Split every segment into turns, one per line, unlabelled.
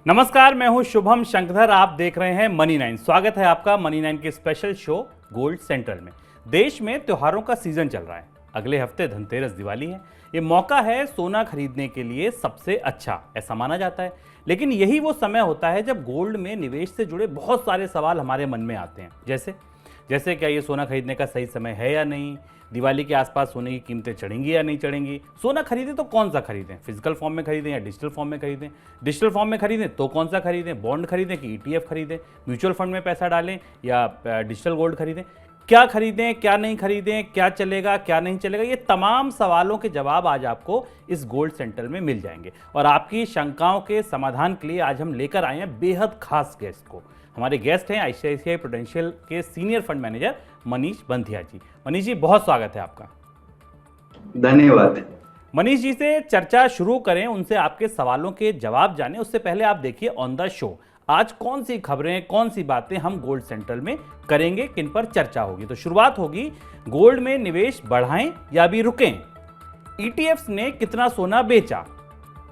नमस्कार, मैं हूं शुभम शंकरधर। आप देख रहे हैं मनी 9। स्वागत है आपका मनी 9 के स्पेशल शो गोल्ड सेंट्रल में। देश में त्योहारों का सीजन चल रहा है। अगले हफ्ते धनतेरस दिवाली है। ये मौका है सोना खरीदने के लिए सबसे अच्छा, ऐसा माना जाता है। लेकिन यही वो समय होता है जब गोल्ड में निवेश से जुड़े बहुत सारे सवाल हमारे मन में आते हैं। जैसे क्या ये सोना खरीदने का सही समय है या नहीं, दिवाली के आसपास सोने की कीमतें चढ़ेंगी या नहीं चढ़ेंगी, सोना खरीदें तो कौन सा खरीदें, फिजिकल फॉर्म में खरीदें या डिजिटल फॉर्म में खरीदें, डिजिटल फॉर्म में खरीदें तो कौन सा खरीदें, बॉन्ड खरीदें कि ईटीएफ खरीदें, म्यूचुअल फंड में पैसा डालें या डिजिटल गोल्ड खरीदें, क्या खरीदें क्या नहीं खरीदें, क्या चलेगा क्या नहीं चलेगा, ये तमाम सवालों के जवाब आज आपको इस गोल्ड सेंटर में मिल जाएंगे। और आपकी शंकाओं के समाधान के लिए आज हम लेकर आए हैं बेहद खास गेस्ट को। हमारे गेस्ट हैं आईसीआईसीआई प्रूडेंशियल के senior fund manager Manish Banthia ji. Manish ji, बहुत स्वागत है आपका।
धन्यवाद।
मनीष जी से चर्चा शुरू करें, उनसे आपके सवालों के जवाब जाने उससे पहले आप देखिए ऑन द शो आज कौन सी खबरें, कौन सी बातें हम गोल्ड सेंट्रल में करेंगे, किन पर चर्चा होगी। तो शुरुआत होगी, गोल्ड में निवेश बढ़ाएं या भी रुकें, ईटीएफ्स ने कितना सोना बेचा,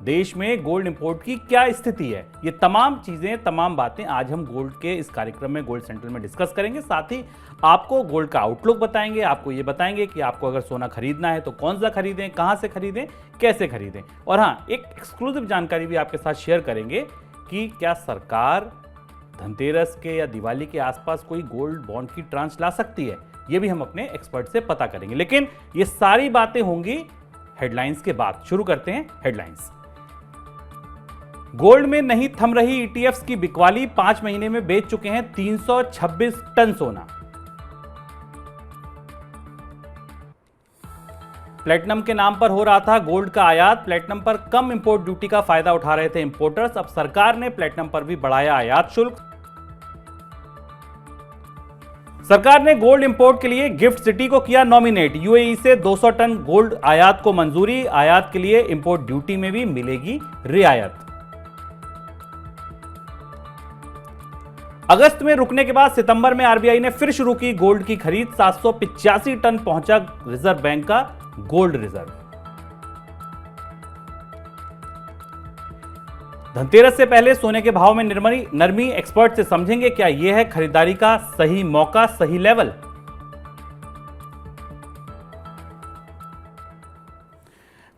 देश में गोल्ड इंपोर्ट की क्या स्थिति है। ये तमाम चीजें, तमाम बातें आज हम गोल्ड के इस कार्यक्रम में गोल्ड सेंट्रल में डिस्कस करेंगे। साथ ही आपको गोल्ड का आउटलुक बताएंगे, आपको ये बताएंगे कि आपको अगर सोना खरीदना है तो कौन सा खरीदें, कहां से खरीदें, कैसे खरीदें। और हाँ, एक एक्सक्लूसिव जानकारी भी आपके साथ शेयर करेंगे कि क्या सरकार धनतेरस के या दिवाली के आसपास कोई गोल्ड बॉन्ड की ट्रांच ला सकती है। ये भी हम अपने एक्सपर्ट से पता करेंगे। लेकिन ये सारी बातें होंगी हेडलाइंस के बाद। शुरू करते हैं हेडलाइंस। गोल्ड में नहीं थम रही ईटीएफ्स की बिकवाली, 5 महीने में बेच चुके हैं 326 टन सोना। प्लेटिनम के नाम पर हो रहा था गोल्ड का आयात, प्लेटिनम पर कम इंपोर्ट ड्यूटी का फायदा उठा रहे थे इंपोर्टर्स। अब सरकार ने प्लेटिनम पर भी बढ़ाया आयात शुल्क। सरकार ने गोल्ड इंपोर्ट के लिए गिफ्ट सिटी को किया नॉमिनेट, यूएई से 200 टन गोल्ड आयात को मंजूरी। आयात के लिए इंपोर्ट ड्यूटी में भी मिलेगी रियायत। अगस्त में रुकने के बाद सितंबर में आरबीआई ने फिर शुरू की गोल्ड की खरीद, 785 टन पहुंचा रिजर्व बैंक का गोल्ड रिजर्व। धनतेरस से पहले सोने के भाव में नरमी, एक्सपर्ट से समझेंगे क्या यह है खरीदारी का सही मौका, सही लेवल।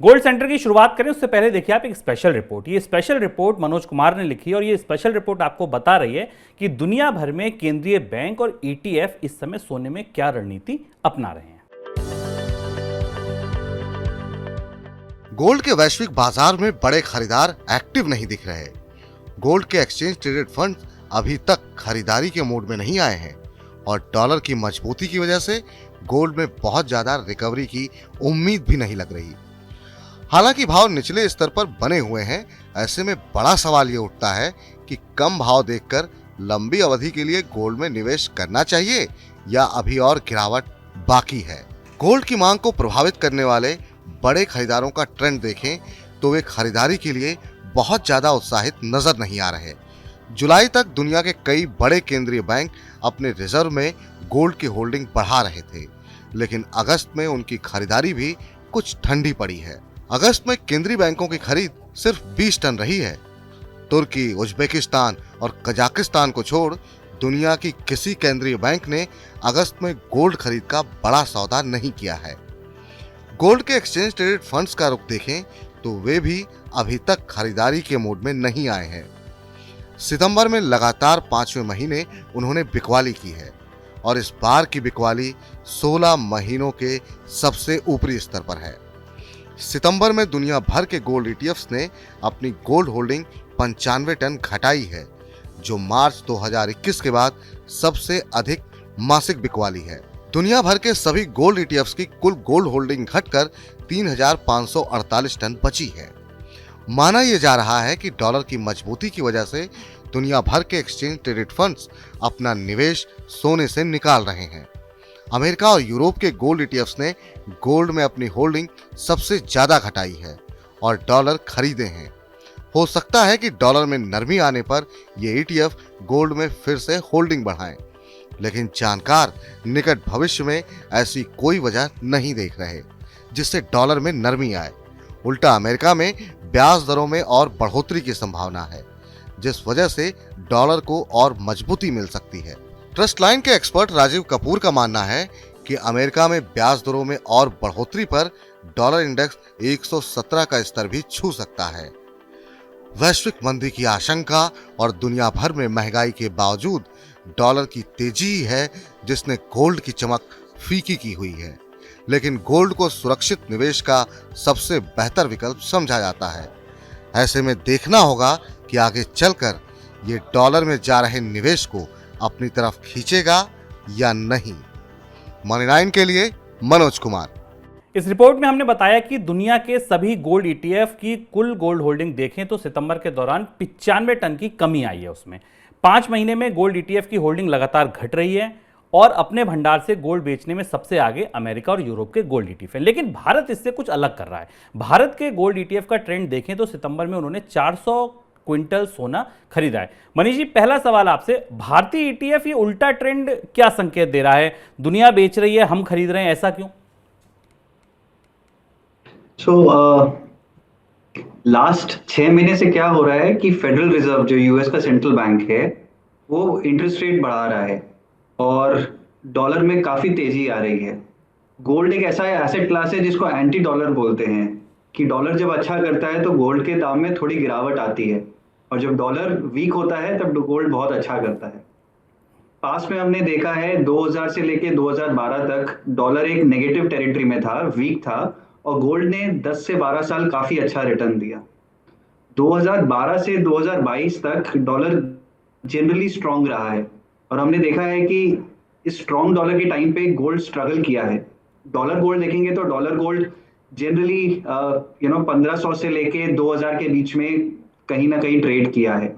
गोल्ड सेंटर की शुरुआत करें उससे पहले देखिए आप एक स्पेशल रिपोर्ट। ये स्पेशल रिपोर्ट मनोज कुमार ने लिखी और ये स्पेशल रिपोर्ट आपको बता रही है कि दुनिया भर में केंद्रीय बैंक और ईटीएफ इस समय सोने में क्या रणनीति अपना रहे हैं।
गोल्ड के वैश्विक बाजार में बड़े खरीदार एक्टिव नहीं दिख रहे। गोल्ड के एक्सचेंज ट्रेडेड फंड अभी तक खरीदारी के मोड में नहीं आए हैं और डॉलर की मजबूती की वजह से गोल्ड में बहुत ज्यादा रिकवरी की उम्मीद भी नहीं लग रही। हालांकि भाव निचले स्तर पर बने हुए हैं, ऐसे में बड़ा सवाल ये उठता है कि कम भाव देखकर लंबी अवधि के लिए गोल्ड में निवेश करना चाहिए या अभी और गिरावट बाकी है। गोल्ड की मांग को प्रभावित करने वाले बड़े खरीदारों का ट्रेंड देखें तो वे खरीदारी के लिए बहुत ज्यादा उत्साहित नजर नहीं आ रहे। जुलाई तक दुनिया के कई बड़े केंद्रीय बैंक अपने रिजर्व में गोल्ड की होल्डिंग बढ़ा रहे थे, लेकिन अगस्त में उनकी खरीदारी भी कुछ ठंडी पड़ी है। अगस्त में केंद्रीय बैंकों की खरीद सिर्फ 20 टन रही है। तुर्की, उज्बेकिस्तान और कजाकिस्तान को छोड़ दुनिया की किसी केंद्रीय बैंक ने अगस्त में गोल्ड खरीद का बड़ा सौदा नहीं किया है। गोल्ड के एक्सचेंज ट्रेडेड फंड्स का रुख देखें तो वे भी अभी तक खरीदारी के मोड में नहीं आए हैं। सितंबर में लगातार 5वें महीने उन्होंने बिकवाली की है और इस बार की बिकवाली 16 महीनों के सबसे ऊपरी स्तर पर है। सितंबर में दुनिया भर के गोल्ड ईटीएफ्स ने अपनी गोल्ड होल्डिंग 95 टन घटाई है, जो मार्च 2021 के बाद सबसे अधिक मासिक बिकवाली है। दुनिया भर के सभी गोल्ड ईटीएफ्स की कुल गोल्ड होल्डिंग घटकर 3548 टन बची है। माना यह जा रहा है कि डॉलर की मजबूती की वजह से दुनिया भर के एक्सचेंज ट्रेडेड फंड्स अपना निवेश सोने से निकाल रहे हैं। अमेरिका और यूरोप के गोल्ड ईटीएफ्स ने गोल्ड में अपनी होल्डिंग सबसे ज्यादा घटाई है और डॉलर खरीदे हैं। हो सकता है कि डॉलर में नरमी आने पर ये ईटीएफ गोल्ड में फिर से होल्डिंग बढ़ाएं, लेकिन जानकार निकट भविष्य में ऐसी कोई वजह नहीं देख रहे जिससे डॉलर में नरमी आए। उल्टा अमेरिका में ब्याज दरों में और बढ़ोतरी की संभावना है, जिस वजह से डॉलर को और मजबूती मिल सकती है। ट्रस्ट लाइन के एक्सपर्ट राजीव कपूर का मानना है कि अमेरिका में ब्याज दरों में और बढ़ोतरी पर डॉलर इंडेक्स 117 का स्तर भी छू सकता है। वैश्विक मंदी की आशंका और दुनिया भर में महंगाई के बावजूद डॉलर की तेजी ही है जिसने गोल्ड की चमक फीकी की हुई है, लेकिन गोल्ड को सुरक्षित निवेश का सबसे बेहतर विकल्प समझा जाता है। ऐसे में देखना होगा कि आगे चलकर ये डॉलर में जा रहे निवेश को अपनी तरफ खींचेगा या नहीं। मनी 9 के लिए मनोज कुमार।
इस रिपोर्ट में हमने बताया कि दुनिया के सभी गोल्ड ईटीएफ की कुल गोल्ड होल्डिंग देखें तो सितंबर के दौरान 95 टन की कमी आई है। उसमें 5 महीने में गोल्ड ईटीएफ की होल्डिंग लगातार घट रही है और अपने भंडार से गोल्ड बेचने में सबसे आगे अमेरिका और यूरोप के गोल्ड ईटीएफ है। लेकिन भारत इससे कुछ अलग कर रहा है। भारत के गोल्ड ईटीएफ का ट्रेंड देखें तो सितंबर में उन्होंने 400 क्विंटल सोना खरीदा है। मनीष जी, पहला सवाल आपसे, भारतीय ईटीएफ ये उल्टा ट्रेंड क्या संकेत दे रहा है? दुनिया बेच रही है, हम खरीद रहे हैं, ऐसा क्यों?
लास्ट 6 महीने से क्या हो रहा है कि फेडरल रिजर्व जो यूएस का सेंट्रल बैंक है वो इंटरेस्ट रेट बढ़ा रहा है और डॉलर में काफी तेजी आ रही है। गोल्ड एक ऐसा एसेट क्लास है जिसको एंटी डॉलर बोलते हैं कि डॉलर जब अच्छा करता है तो गोल्ड के दाम में थोड़ी गिरावट आती है और जब डॉलर वीक होता है तब गोल्ड बहुत अच्छा करता है। पास में हमने देखा है 2000 से लेके 2012 तक डॉलर एक नेगेटिव टेरिटरी में था, वीक था, और गोल्ड ने 10 से 12 साल काफी अच्छा रिटर्न दिया। 2012 से 2022 तक डॉलर जनरली स्ट्रांग रहा है और हमने देखा है कि इस स्ट्रांग डॉलर के टाइम पे गोल्ड स्ट्रगल किया है। डॉलर गोल्ड देखेंगे तो डॉलर गोल्ड जनरली 1500 से लेके 2000 के बीच में कहीं ना कहीं ट्रेड किया है।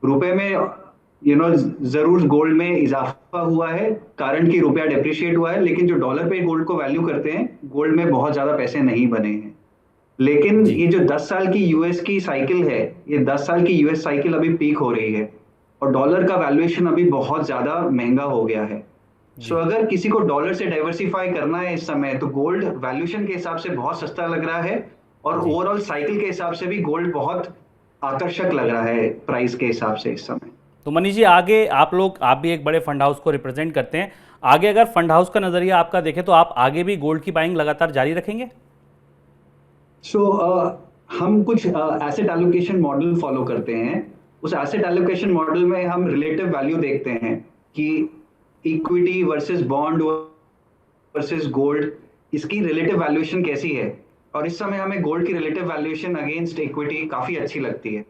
रुपए में जरूर गोल्ड में इजाफा हुआ है कारण कि रुपया डेप्रिशिएट हुआ है, लेकिन जो डॉलर पे गोल्ड को वैल्यू करते हैं गोल्ड में बहुत ज्यादा पैसे नहीं बने हैं। लेकिन ये जो 10 साल की यूएस की साइकिल है, ये 10 साल की यूएस साइकिल अभी पीक हो रही है और डॉलर का वैल्यूएशन अभी बहुत ज्यादा महंगा हो गया है। सो अगर किसी को डॉलर से डाइवर्सिफाई करना है इस समय तो गोल्ड वैल्यूएशन के हिसाब से बहुत सस्ता लग रहा है और ओवरऑल साइकिल के हिसाब से भी गोल्ड बहुत आकर्षक लग रहा है प्राइस के हिसाब से इस समय।
तो मनीष जी, आगे आप भी एक बड़े फंड हाउस को रिप्रेजेंट करते हैं, आगे अगर फंड हाउस का नजरिया आपका देखें तो आप आगे भी गोल्ड की बाइंग लगातार जारी रखेंगे?
हम कुछ एसेट एलोकेशन मॉडल फॉलो करते हैं। उस एसेट एलोकेशन मॉडल में हम रिलेटिव वैल्यू देखते हैं कि equity versus bond versus gold, इसकी रिलेटिव वैल्यूएशन कैसी है, और इस समय हमें गोल्ड की रिलेटिव वैल्यूएशन अगेंस्ट इक्विटी काफी अच्छी लगती है।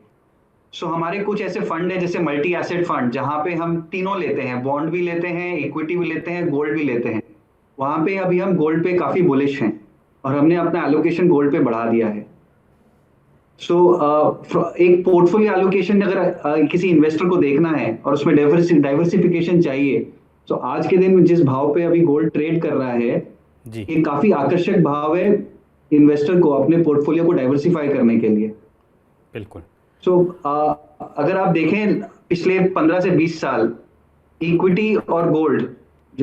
हमारे कुछ ऐसे फंड है जैसे मल्टी एसेट फंड जहां पे हम तीनों लेते हैं, बॉन्ड भी लेते हैं, इक्विटी भी लेते हैं, गोल्ड भी लेते हैं। वहां पे अभी हम गोल्ड पे काफी बुलिश हैं और हमने अपना एलोकेशन गोल्ड पे बढ़ा दिया है। एक पोर्टफोलियो एलोकेशन अगर किसी इन्वेस्टर को देखना है और उसमें डाइवर्सिफिकेशन चाहिए तो आज के दिन जिस भाव पे अभी गोल्ड ट्रेड कर रहा है ये काफी आकर्षक भाव है इन्वेस्टर को अपने पोर्टफोलियो को डाइवर्सिफाई करने के लिए।
बिल्कुल।
अगर आप देखें पिछले 15 से 20 साल इक्विटी और गोल्ड,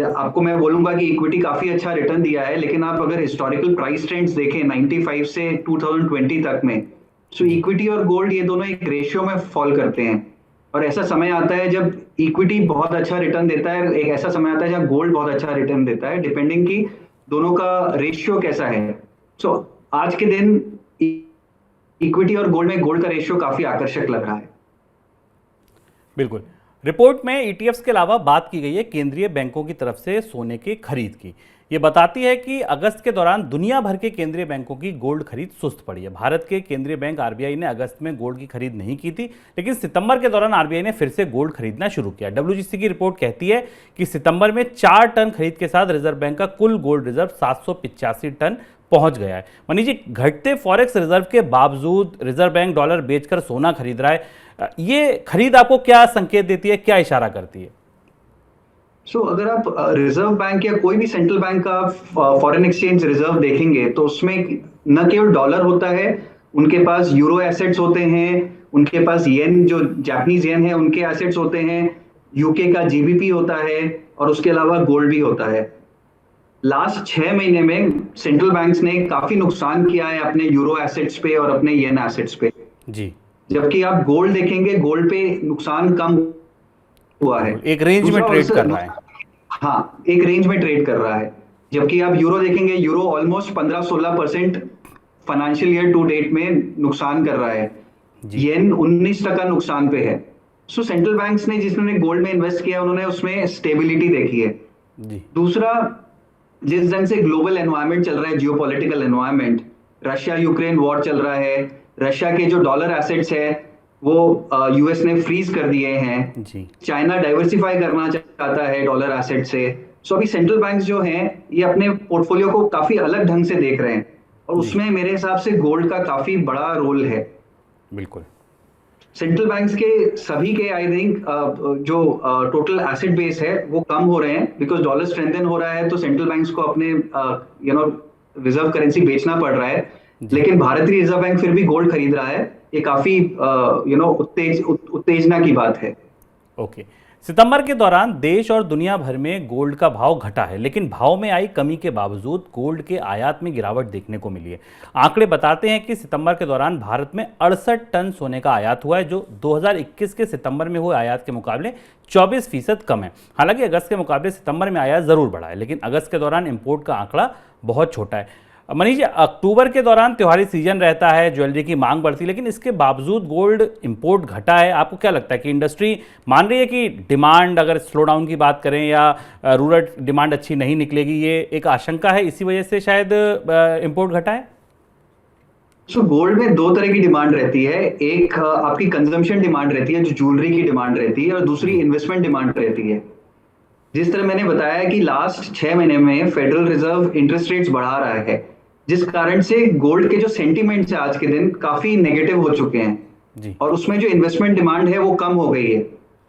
आपको मैं बोलूंगा कि इक्विटी काफी अच्छा रिटर्न दिया है, लेकिन आप अगर हिस्टोरिकल प्राइस ट्रेंड्स देखें 95 से 2020 तक में, इक्विटी और गोल्ड ये दोनों एक रेशियो में फॉल करते हैं और ऐसा समय आता है जब इक्विटी बहुत अच्छा रिटर्न देता है, एक ऐसा समय आता है जब गोल्ड बहुत अच्छा रिटर्न देता है, डिपेंडिंग कि दोनों का रेशियो कैसा है। आज के दिन इक्विटी और गोल्ड में गोल्ड का रेशियो काफी आकर्षक लग रहा है।
बिल्कुल। रिपोर्ट में ईटीएफ्स के अलावा बात की गई है केंद्रीय बैंकों की तरफ से सोने की खरीद की। ये बताती है कि अगस्त के दौरान दुनिया भर के केंद्रीय बैंकों की गोल्ड खरीद सुस्त पड़ी है। भारत के केंद्रीय बैंक आरबीआई ने अगस्त में गोल्ड की खरीद नहीं की थी, लेकिन सितंबर के दौरान आरबीआई ने फिर से गोल्ड खरीदना शुरू किया। डब्ल्यूजीसी की रिपोर्ट कहती है कि सितंबर में 4 टन खरीद के साथ रिजर्व बैंक का कुल गोल्ड रिजर्व 785 टन पहुंच गया है। मनीष जी, घटते फॉरेक्स रिजर्व के बावजूद रिजर्व बैंक डॉलर बेचकर सोना खरीद रहा है, ये खरीद आपको क्या संकेत देती है, क्या इशारा करती है?
अगर आप रिजर्व बैंक या कोई भी सेंट्रल बैंक का फॉरेन एक्सचेंज रिजर्व देखेंगे तो उसमें न केवल डॉलर होता है, उनके पास यूरो एसेट्स होते हैं, उनके पास येन जो जापानीज येन है उनके एसेट्स होते हैं, यूके का जीबीपी होता है और उसके अलावा गोल्ड भी होता है। लास्ट 6 महीने में सेंट्रल बैंक्स ने काफी नुकसान किया है अपने यूरो एसेट्स पे और अपने येन एसेट्स पे।
जी।
जबकि आप गोल्ड देखेंगे, गोल्ड पे नुकसान कम हुआ है।
एक रेंज में
दूसरा
ट्रेड कर रहा है।
हाँ, एक रेंज में ट्रेड कर रहा है। जबकि आप यूरो देखेंगे, euro almost 15-16% financial year to date में नुकसान कर रहा है।
जी
येन 19% नुकसान पे है। सो सेंट्रल बैंक्स ने, जिन्होंने गोल्ड में इन्वेस्ट किया, उन्होंने उसमें स्टेबिलिटी देखी है।
जी
दूसरा, जिस ढंग से ग्लोबल एनवायरनमेंट चल रहा है, geopolitical environment, Russia Ukraine war चल रहा है, रशिया के जो डॉलर एसेट्स है वो यूएस ने फ्रीज कर दिए हैं।
जी
चाइना डाइवर्सिफाई करना चाहता है डॉलर एसेट से। सो अभी सेंट्रल बैंक्स जो हैं ये अपने पोर्टफोलियो को काफी अलग ढंग से देख रहे हैं, और
जी
उसमें मेरे हिसाब से गोल्ड का काफी बड़ा रोल है।
बिल्कुल।
सेंट्रल बैंक्स के सभी के आई थिंक जो टोटल एसेट बेस है वो कम हो रहे हैं, बिकॉज डॉलर स्ट्रेंथन हो रहा है, तो सेंट्रल बैंक्स को अपने रिजर्व करेंसी बेचना पड़ रहा है।
जी
लेकिन भारतीय रिजर्व बैंक फिर भी गोल्ड खरीद रहा है। ये काफी उत्तेजना की बात है।
ओके। सितंबर के दौरान देश और दुनिया भर में गोल्ड का भाव घटा है, लेकिन भाव में आई कमी के बावजूद गोल्ड के आयात में गिरावट देखने को मिली है। आंकड़े बताते हैं कि सितंबर के दौरान भारत में 68 टन सोने का आयात हुआ है, जो 2021 के सितंबर में हुए आयात के मुकाबले 24% कम है। हालांकि अगस्त के मुकाबले सितंबर में आयात जरूर बढ़ा है, लेकिन अगस्त के दौरान इंपोर्ट का आंकड़ा बहुत छोटा है। मनीष जी, अक्टूबर के दौरान त्योहारी सीजन रहता है, ज्वेलरी की मांग बढ़ती है, लेकिन इसके बावजूद गोल्ड इंपोर्ट घटा है। आपको क्या लगता है कि इंडस्ट्री मान रही है कि डिमांड, अगर स्लो डाउन की बात करें या रूरल डिमांड अच्छी नहीं निकलेगी, ये एक आशंका है, इसी वजह से शायद इंपोर्ट घटा है?
सो गोल्ड में दो तरह की डिमांड रहती है। एक आपकी कंजम्पशन डिमांड रहती है, जो ज्वेलरी की डिमांड रहती है, और दूसरी इन्वेस्टमेंट डिमांड रहती है। जिस तरह मैंने बताया कि लास्ट 6 महीने में फेडरल रिजर्व इंटरेस्ट रेट्स बढ़ा रहा है, जिस कारण से गोल्ड के जो सेंटीमेंट्स है आज के दिन काफी नेगेटिव हो चुके हैं,
जी
और उसमें जो इन्वेस्टमेंट डिमांड है वो कम हो गई है।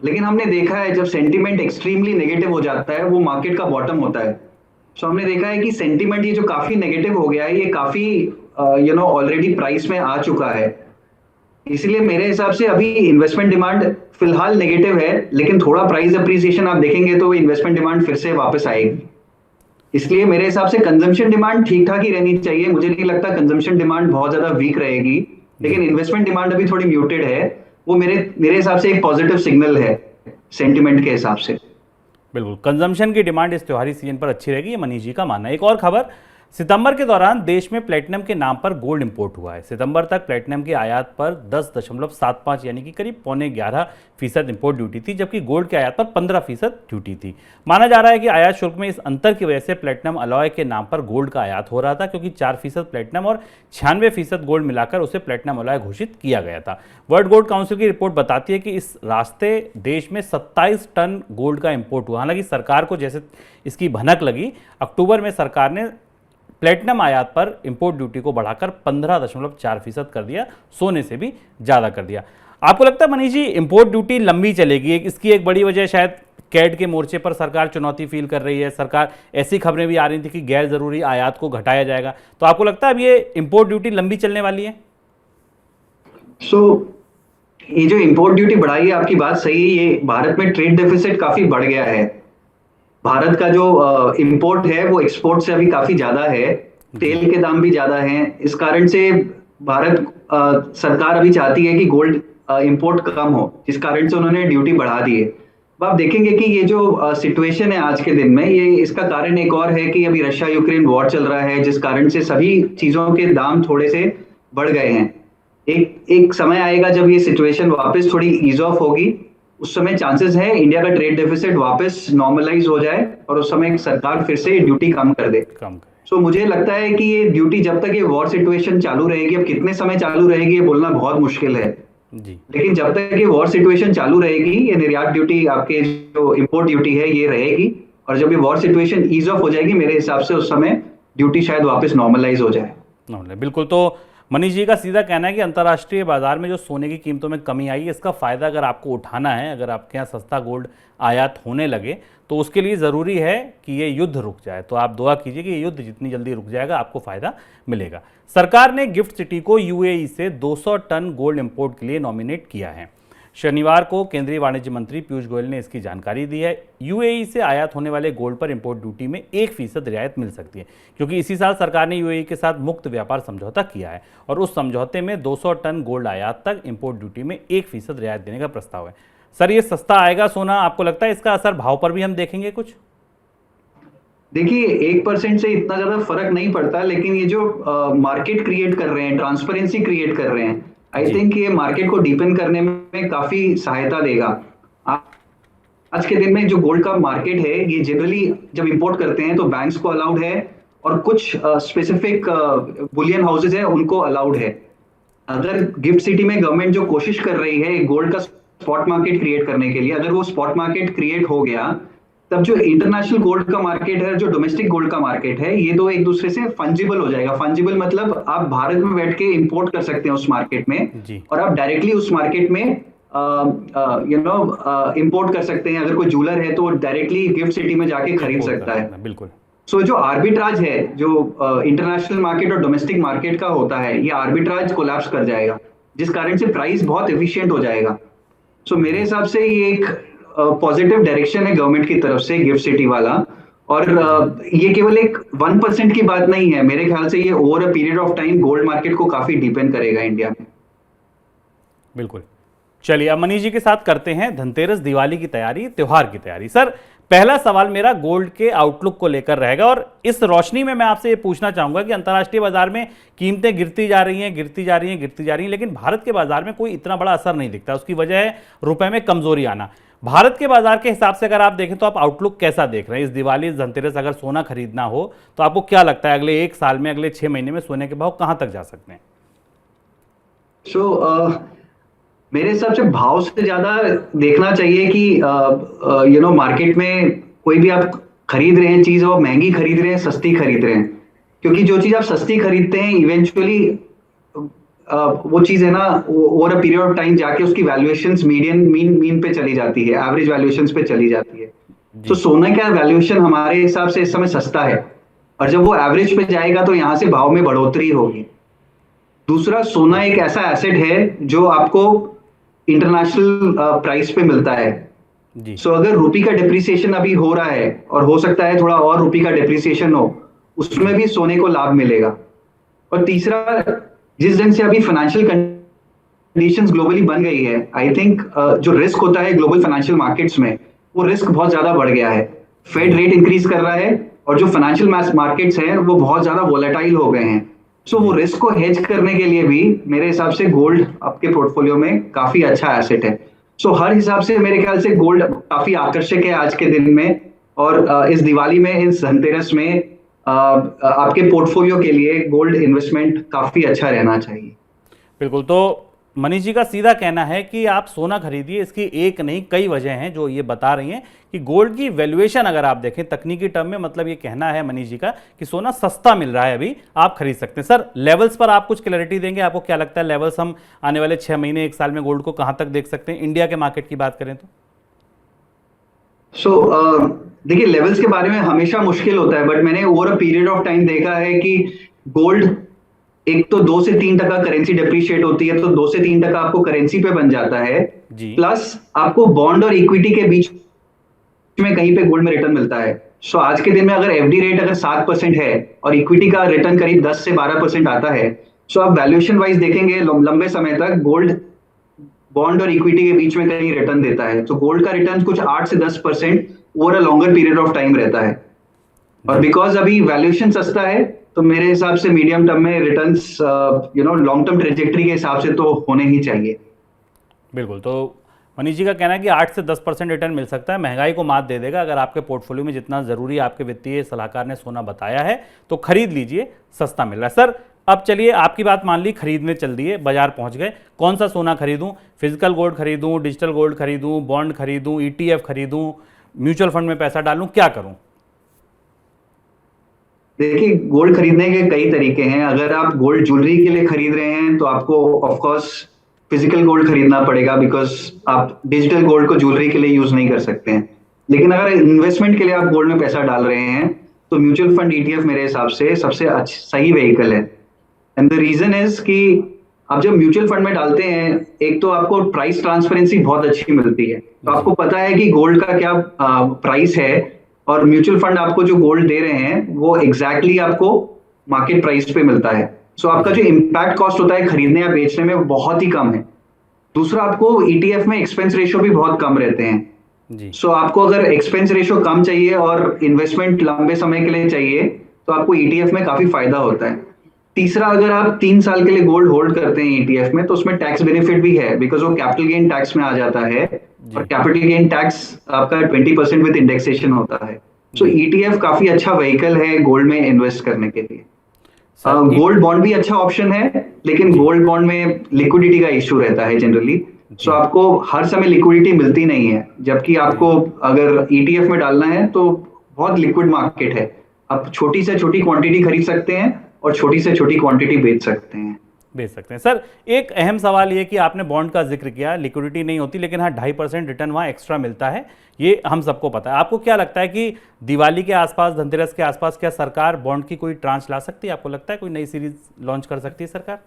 लेकिन हमने देखा है जब सेंटीमेंट एक्सट्रीमली नेगेटिव हो जाता है, वो मार्केट का बॉटम होता है। सो हमने देखा है कि सेंटीमेंट ये जो काफी नेगेटिव हो गया है, ये काफी ऑलरेडी प्राइस में आ चुका है। इसलिए मेरे हिसाब से अभी इन्वेस्टमेंट डिमांड फिलहाल नेगेटिव है, लेकिन थोड़ा प्राइस अप्रिसिएशन आप देखेंगे तो इन्वेस्टमेंट डिमांड फिर से वापस आएगी। इसलिए मेरे हिसाब से कंजम्पशन डिमांड ठीक ठाक ही रहनी चाहिए। मुझे नहीं लगता कंजम्पशन डिमांड बहुत ज्यादा वीक रहेगी, लेकिन इन्वेस्टमेंट डिमांड अभी थोड़ी म्यूटेड है। वो मेरे हिसाब से एक पॉजिटिव सिग्नल है सेंटिमेंट के हिसाब से।
बिल्कुल, कंजम्पशन की डिमांड इस त्योहारी सीजन पर अच्छी रहेगी, ये मनीष जी का मानना है। एक और खबर, सितंबर के दौरान देश में प्लेटिनम के नाम पर गोल्ड इंपोर्ट हुआ है। सितंबर तक प्लेटिनम के आयात पर 10.75 यानी कि करीब 11.25% इंपोर्ट ड्यूटी थी, जबकि गोल्ड के आयात पर 15% ड्यूटी थी। माना जा रहा है कि आयात शुल्क में इस अंतर की वजह से प्लेटिनम अलॉय के नाम पर गोल्ड का आयात हो रहा था, क्योंकि 4% प्लेटिनम और 96% गोल्ड मिलाकर उसे प्लेटिनम अलॉय घोषित किया गया था। वर्ल्ड गोल्ड काउंसिल की रिपोर्ट बताती है कि इस रास्ते देश में 27 टन गोल्ड का इंपोर्ट हुआ। हालांकि सरकार को जैसे इसकी भनक लगी, अक्टूबर में सरकार ने प्लेटिनम आयात पर इंपोर्ट ड्यूटी को बढ़ाकर 15.4% कर दिया, सोने से भी ज़्यादा कर दिया। आपको लगता है मनीष जी इंपोर्ट ड्यूटी लंबी चलेगी? इसकी एक बड़ी वजह शायद कैड के मोर्चे पर सरकार चुनौती फील कर रही है। सरकार, ऐसी खबरें भी आ रही थी कि गैर जरूरी आयात को घटाया जाएगा, तो आपको लगता है अब ये इंपोर्ट ड्यूटी लंबी चलने वाली है?
ये जो इंपोर्ट ड्यूटी बढ़ाई है, आपकी बात सही है। ये भारत में ट्रेड डेफिसिट काफी बढ़ गया है। भारत का जो इंपोर्ट है वो एक्सपोर्ट से अभी काफी ज्यादा है। तेल के दाम भी ज्यादा हैं। इस कारण से भारत सरकार अभी चाहती है कि गोल्ड इंपोर्ट कम हो, जिस कारण से उन्होंने ड्यूटी बढ़ा दी है। अब आप देखेंगे कि ये जो सिचुएशन है आज के दिन में, ये इसका कारण एक और है कि अभी रशिया यूक्रेन वॉर चल रहा है, जिस कारण से सभी चीजों के दाम थोड़े से बढ़ गए हैं। एक समय आएगा जब ये सिचुएशन वापस थोड़ी ईज ऑफ होगी। उस समय चांसेस है इंडिया का ट्रेड डेफिसिट वापस नॉर्मलाइज हो जाए, और उस समय सरकार फिर से ड्यूटी कम कर दे। सो मुझे लगता है कि ये ड्यूटी जब तक ये वॉर सिचुएशन चालू रहेगी, अब कितने समय चालू रहेगी ये बोलना बहुत मुश्किल है
जी,
लेकिन जब तक ये वॉर सिचुएशन चालू रहेगी, ये निर्यात ड्यूटी, आपके जो इंपोर्ट ड्यूटी है, ये रहेगी। और जब ये वॉर सिचुएशन ईज ऑफ हो जाएगी, मेरे हिसाब से उस समय ड्यूटी शायद वापस नॉर्मलाइज हो जाए।
बिल्कुल। तो मनीष जी का सीधा कहना है कि अंतर्राष्ट्रीय बाजार में जो सोने की कीमतों में कमी आई है, इसका फ़ायदा अगर आपको उठाना है, अगर आपके यहाँ सस्ता गोल्ड आयात होने लगे, तो उसके लिए ज़रूरी है कि ये युद्ध रुक जाए। तो आप दुआ कीजिए कि ये युद्ध जितनी जल्दी रुक जाएगा, आपको फ़ायदा मिलेगा। सरकार ने गिफ्ट सिटी को यूएई से 200 टन गोल्ड इंपोर्ट के लिए नॉमिनेट किया है। शनिवार को केंद्रीय वाणिज्य मंत्री पीयूष गोयल ने इसकी जानकारी दी है। यूएई से आयात होने वाले गोल्ड पर इंपोर्ट ड्यूटी में 1% रियायत मिल सकती है, क्योंकि इसी साल सरकार ने यूएई के साथ मुक्त व्यापार समझौता किया है और उस समझौते में 200 टन गोल्ड आयात तक इंपोर्ट ड्यूटी में 1% रियायत देने का प्रस्ताव है। सर, ये सस्ता आएगा सोना, आपको लगता है इसका असर भाव पर भी हम देखेंगे कुछ?
देखिए, 1% से इतना ज्यादा फर्क नहीं पड़ता, लेकिन ये जो मार्केट क्रिएट कर रहे हैं, ट्रांसपेरेंसी क्रिएट कर रहे हैं, आई थिंक ये मार्केट को डीपन करने में काफी सहायता देगा। आज के दिन में जो गोल्ड का मार्केट है, ये जनरली जब इंपोर्ट करते हैं तो बैंक्स को अलाउड है और कुछ स्पेसिफिक बुलियन हाउसेज है उनको अलाउड है। अगर गिफ्ट सिटी में गवर्नमेंट जो कोशिश कर रही है गोल्ड का स्पॉट मार्केट क्रिएट करने के लिए, अगर वो स्पॉट मार्केट क्रिएट हो गया, तब जो इंटरनेशनल गोल्ड का मार्केट है, जो डोमेस्टिक गोल्ड का मार्केट है, ये दो एक दूसरे से फंजिबल हो जाएगा। फंजिबल मतलब आप भारत में बैठ के इंपोर्ट कर सकते हैं उस मार्केट में और आप डायरेक्टली उस मार्केट में इंपोर्ट कर सकते हैं। अगर कोई ज्वेलर है तो डायरेक्टली गिफ्ट सिटी में जाके खरीद सकता है।
बिल्कुल।
सो जो आर्बिट्राज है, जो इंटरनेशनल मार्केट और डोमेस्टिक मार्केट का होता है, ये आर्बिट्राज कोलैप्स कर जाएगा, जिस कारण से प्राइस बहुत एफिशिएंट हो जाएगा। सो मेरे हिसाब से ये एक पॉजिटिव डायरेक्शन है गवर्नमेंट की तरफ से, गिफ्ट सिटी वाला। और ये केवल एक 1% की बात नहीं है, मेरे ख्याल से ये over a period of time gold market को काफी डिपेंड करेगा इंडिया में।
बिल्कुल। चलिए, अब मनीष जी के साथ करते हैं धनतेरस, दिवाली की तैयारी, त्योहार की तैयारी। सर, पहला सवाल मेरा गोल्ड के आउटलुक को लेकर रहेगा और इस रोशनी में मैं आपसे ये पूछना चाहूंगा कि अंतर्राष्ट्रीय बाजार में कीमतें गिरती जा रही हैं, लेकिन भारत के बाजार में कोई इतना बड़ा असर नहीं दिखता। उसकी वजह है रुपए में कमजोरी आना। भारत के बाजार के हिसाब से अगर आप देखें तो आप आउटलुक कैसा देख रहे हैं? इस दिवाली, धनतेरस अगर सोना खरीदना हो तो आपको क्या लगता है अगले 1 साल में, अगले 6 महीने में सोने के भाव कहां तक जा सकते हैं?
मेरे हिसाब से भाव से ज्यादा देखना चाहिए कि मार्केट में कोई भी आप खरीद रहे हैं चीज, वो महंगी खरीद रहे हैं, सस्ती खरीद रहे हैं। क्योंकि जो चीज आप सस्ती खरीदते हैं, इवेंचुअली वो चीज है ना, over a period of time जाके उसकी वैल्यूएशंस मीन पे चली जाती है, एवरेज वैल्यूएशंस पे चली जाती है। तो सोने का वैल्यूएशन हमारे हिसाब से इस समय सस्ता है, और जब वो एवरेज पे जाएगा तो यहाँ से भाव में बढ़ोतरी होगी। दूसरा, सोना एक ऐसा एसेट है जो आपको इंटरनेशनल प्राइस पे मिलता है। सो अगर रुपी का डिप्रिसिएशन अभी हो रहा है, और हो सकता है थोड़ा और रुपी का डिप्रिसिएशन हो, उसमें भी सोने को लाभ मिलेगा। और तीसरा, जिस दिन से अभी फाइनेंशियल कंडीशंस ग्लोबली बन गई है, आई थिंक जो रिस्क होता है ग्लोबल फाइनेंशियल मार्केट्स में, वो रिस्क बहुत ज्यादा बढ़ गया है। फेड रेट इंक्रीज कर रहा है और जो फाइनेंशियल मार्केट्स हैं वो बहुत ज्यादा वोलेटाइल हो गए हैं। सो वो रिस्क को हेज करने के लिए भी मेरे हिसाब से गोल्ड आपके पोर्टफोलियो में काफी अच्छा एसेट है। सो हर हिसाब से मेरे ख्याल से गोल्ड काफी आकर्षक है आज के दिन में, और इस दिवाली में, इस धनतेरस में आपके पोर्टफोलियो के लिए गोल्ड इन्वेस्टमेंट काफी अच्छा रहना चाहिए।
बिल्कुल। तो मनीष जी का सीधा कहना है कि आप सोना खरीदिए। इसकी एक नहीं, कई वजह हैं जो ये बता रही हैं कि गोल्ड की वैल्यूएशन अगर आप देखें तकनीकी टर्म में, मतलब ये कहना है मनीष जी का कि सोना सस्ता मिल रहा है, अभी आप खरीद सकते हैं। सर, लेवल्स पर आप कुछ क्लैरिटी देंगे? आपको क्या लगता है लेवल्स हम आने वाले 6 महीने, 1 साल में गोल्ड को कहां तक देख सकते हैं, इंडिया के मार्केट की बात करें तो?
देखिए, लेवल्स के बारे में हमेशा मुश्किल होता है, बट मैंने over a period of time देखा है कि गोल्ड एक तो 2 से 3% करेंसी डिप्रिशिएट होती है, तो 2 से 3% आपको करेंसी पे बन जाता है, प्लस आपको बॉन्ड और इक्विटी के बीच में कहीं पे गोल्ड में रिटर्न मिलता है। सो आज के दिन में अगर एफडी रेट अगर 7% है और इक्विटी का रिटर्न करीब 10 से 12% आता है, सो आप वैल्यूएशन वाइज देखेंगे लंबे समय तक गोल्ड बॉन्ड और इक्विटी के बीच में कहीं रिटर्न देता है। तो गोल्ड का रिटर्न कुछ 8 से 10% over a longer period of time रहता है। और बिकॉज अभी वैल्यूएशन सस्ता है, तो मेरे हिसाब से मीडियम टर्म में रिटर्न्स लॉन्ग टर्म ट्रेजेक्टरी के हिसाब से तो होने ही चाहिए।
बिल्कुल। तो मनीष जी का कहना है कि 8 से 10% रिटर्न मिल सकता है, महंगाई को मात दे देगा। अगर आपके पोर्टफोलियो में जितना जरूरी आपके वित्तीय सलाहकार ने सोना बताया है तो खरीद लीजिए, सस्ता मिल रहा है। सर, अब चलिए, आपकी बात मान ली, खरीदने चल दिए, बाजार पहुंच गए, कौन सा सोना खरीदूं? फिजिकल गोल्ड खरीदूं, डिजिटल गोल्ड खरीदूं, बॉन्ड खरीदूं, ईटीएफ खरीदूं, म्यूचुअल फंड में पैसा डालूं, क्या करूं?
देखिए, गोल्ड खरीदने के कई तरीके हैं। अगर आप गोल्ड ज्वेलरी के लिए खरीद रहे हैं तो आपको ऑफ कोर्स फिजिकल गोल्ड खरीदना पड़ेगा, बिकॉज आप डिजिटल गोल्ड को ज्वेलरी के लिए यूज नहीं कर सकते हैं। लेकिन अगर इन्वेस्टमेंट के लिए आप गोल्ड में पैसा डाल रहे हैं तो म्यूचुअल फंड ईटीएफ मेरे हिसाब से सबसे सही व्हीकल है। एंड द रीजन इज कि आप जब म्यूचुअल फंड में डालते हैं, एक तो आपको प्राइस ट्रांसपेरेंसी बहुत अच्छी मिलती है, तो आपको पता है कि गोल्ड का क्या प्राइस है, और म्यूचुअल फंड आपको जो गोल्ड दे रहे हैं वो एग्जैक्टली आपको मार्केट प्राइस पे मिलता है। सो आपका जो इम्पैक्ट कॉस्ट होता है खरीदने या बेचने में वो बहुत ही कम है। दूसरा, आपको ईटीएफ में एक्सपेंस रेशियो भी बहुत कम रहते हैं। सो आपको अगर एक्सपेंस रेशियो कम चाहिए और इन्वेस्टमेंट लंबे समय के लिए चाहिए तो आपको ईटीएफ में काफी फायदा होता है। तीसरा, अगर आप 3 साल के लिए गोल्ड होल्ड करते हैं ईटीएफ में तो उसमें टैक्स बेनिफिट भी है, बिकॉज वो कैपिटल गेन टैक्स में आ जाता है, और कैपिटल गेन टैक्स आपका 20% विद इंडेक्सेशन होता है। सो ईटीएफ काफी अच्छा व्हीकल है गोल्ड में इन्वेस्ट करने के लिए। गोल्ड बॉन्ड भी अच्छा ऑप्शन है, लेकिन गोल्ड बॉन्ड में लिक्विडिटी का इश्यू रहता है जनरली। सो आपको हर समय लिक्विडिटी मिलती नहीं है, जबकि आपको अगर ईटीएफ में डालना है तो बहुत लिक्विड मार्केट है। आप छोटी से छोटी क्वांटिटी खरीद सकते हैं और छोटी से छोटी क्वांटिटी बेच सकते हैं।
सर, एक अहम सवाल ये कि आपने बॉन्ड का जिक्र किया, लिक्विडिटी नहीं होती, लेकिन हाँ 2.5% रिटर्न वहाँ एक्स्ट्रा मिलता है, ये हम सबको पता है। आपको क्या लगता है कि दिवाली के आसपास, धनतेरस के आसपास क्या सरकार बॉन्ड की कोई ट्रांच ला सकती है? आपको लगता है कोई नई सीरीज लॉन्च कर सकती है सरकार?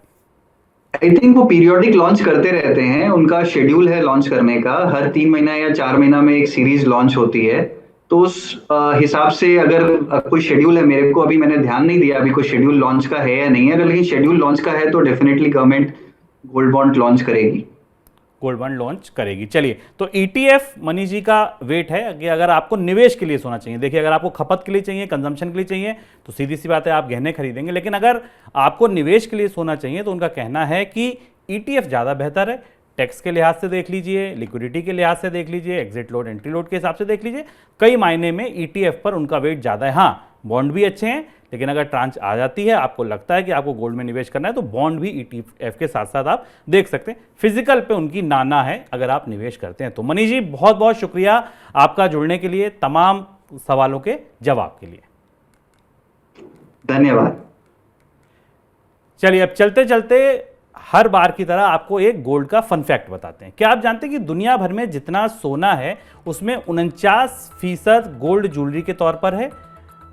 आई थिंक वो पीरियोडिक लॉन्च करते रहते हैं, उनका शेड्यूल है लॉन्च करने का, हर 3 महीना या 4 महीना में एक सीरीज लॉन्च होती है। तो उस हिसाब से अगर कोई शेड्यूल है, मेरे को अभी मैंने ध्यान नहीं दिया अभी कोई शेड्यूल लॉन्च का है या नहीं है, अगर लेकिन शेड्यूल लॉन्च का है तो definitely government gold bond launch करेगी।
गोल्ड बॉन्ड लॉन्च करेगी। चलिए, तो ईटीएफ मनी जी का वेट है कि अगर आपको निवेश के लिए सोना चाहिए, देखिए अगर आपको खपत के लिए चाहिए, कंजम्पशन के लिए चाहिए तो सीधी सी बात है आप गहने खरीदेंगे, लेकिन अगर आपको निवेश के लिए सोना चाहिए तो उनका कहना है कि ईटीएफ ज़्यादा बेहतर है। टैक्स के लिहाज से देख लीजिए, लिक्विडिटी के लिहाज से देख लीजिए, एग्जिट लोड एंट्री लोड के हिसाब से देख लीजिए, कई मायने में ईटीएफ पर उनका वेट ज़्यादा है। हाँ, बॉन्ड भी अच्छे हैं, लेकिन अगर ट्रांच आ जाती है, आपको लगता है कि आपको गोल्ड में निवेश करना है, तो बॉन्ड भी ईटीएफ के साथ साथ आप देख सकते हैं। फिजिकल पे उनकी नाना है अगर आप निवेश करते हैं तो। मनीष जी, बहुत बहुत शुक्रिया आपका जुड़ने के लिए, तमाम सवालों के जवाब के लिए।
धन्यवाद।
चलिए, अब चलते चलते हर बार की तरह आपको एक गोल्ड का फन फैक्ट बताते हैं। क्या आप जानते हैं कि दुनिया भर में जितना सोना है उसमें 49% गोल्ड ज्वेलरी के तौर पर है।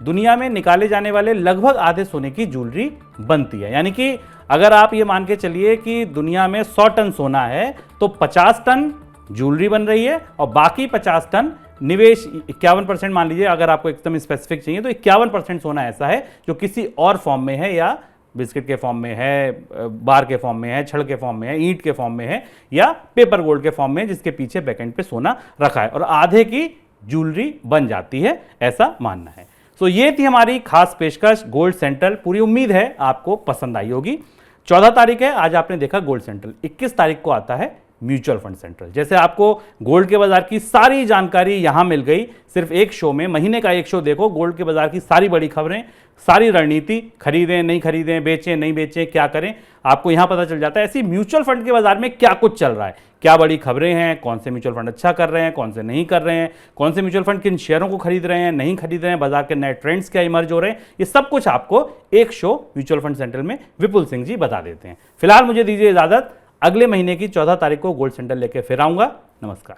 दुनिया में निकाले जाने वाले लगभग आधे सोने की ज्वेलरी बनती है, यानी कि अगर आप ये मान के चलिए कि दुनिया में 100 टन सोना है तो 50 टन ज्वेलरी बन रही है और बाकी 50 टन निवेश। 51% मान लीजिए, अगर आपको एकदम स्पेसिफिक चाहिए तो 51% सोना ऐसा है जो किसी और फॉर्म में है, या बिस्किट के फॉर्म में है, बार के फॉर्म में है, छड़ के फॉर्म में है, ईंट के फॉर्म में है, या पेपर गोल्ड के फॉर्म में है जिसके पीछे बैकएंड पे सोना रखा है, और आधे की ज्वेलरी बन जाती है, ऐसा मानना है। तो ये थी हमारी खास पेशकश गोल्ड सेंट्रल। पूरी उम्मीद है आपको पसंद आई होगी। 14 तारीख है, आज आपने देखा गोल्ड सेंट्रल। 21 तारीख को आता है म्यूचुअल फंड सेंट्रल। जैसे आपको गोल्ड के बाजार की सारी जानकारी यहां मिल गई सिर्फ एक शो में, महीने का एक शो देखो, गोल्ड के बाजार की सारी बड़ी खबरें, सारी रणनीति, खरीदें नहीं खरीदें, बेचें नहीं बेचें, क्या करें, आपको यहां पता चल जाता है। ऐसी म्यूचुअल फंड के बाजार में क्या कुछ चल रहा है, क्या बड़ी खबरें हैं, कौन से म्यूचुअल फंड अच्छा कर रहे हैं, कौन से नहीं कर रहे हैं, कौन से म्यूचुअल फंड किन शेयरों को खरीद रहे हैं, नहीं खरीद रहे हैं, बाजार के नए ट्रेंड्स क्या इमर्ज हो रहे हैं, ये सब कुछ आपको एक शो म्यूचुअल फंड सेंट्रल में विपुल सिंह जी बता देते हैं। फिलहाल मुझे दीजिए इजाजत, अगले महीने की 14 तारीख को गोल्ड सेंट्रल लेके फिर आऊंगा। नमस्कार।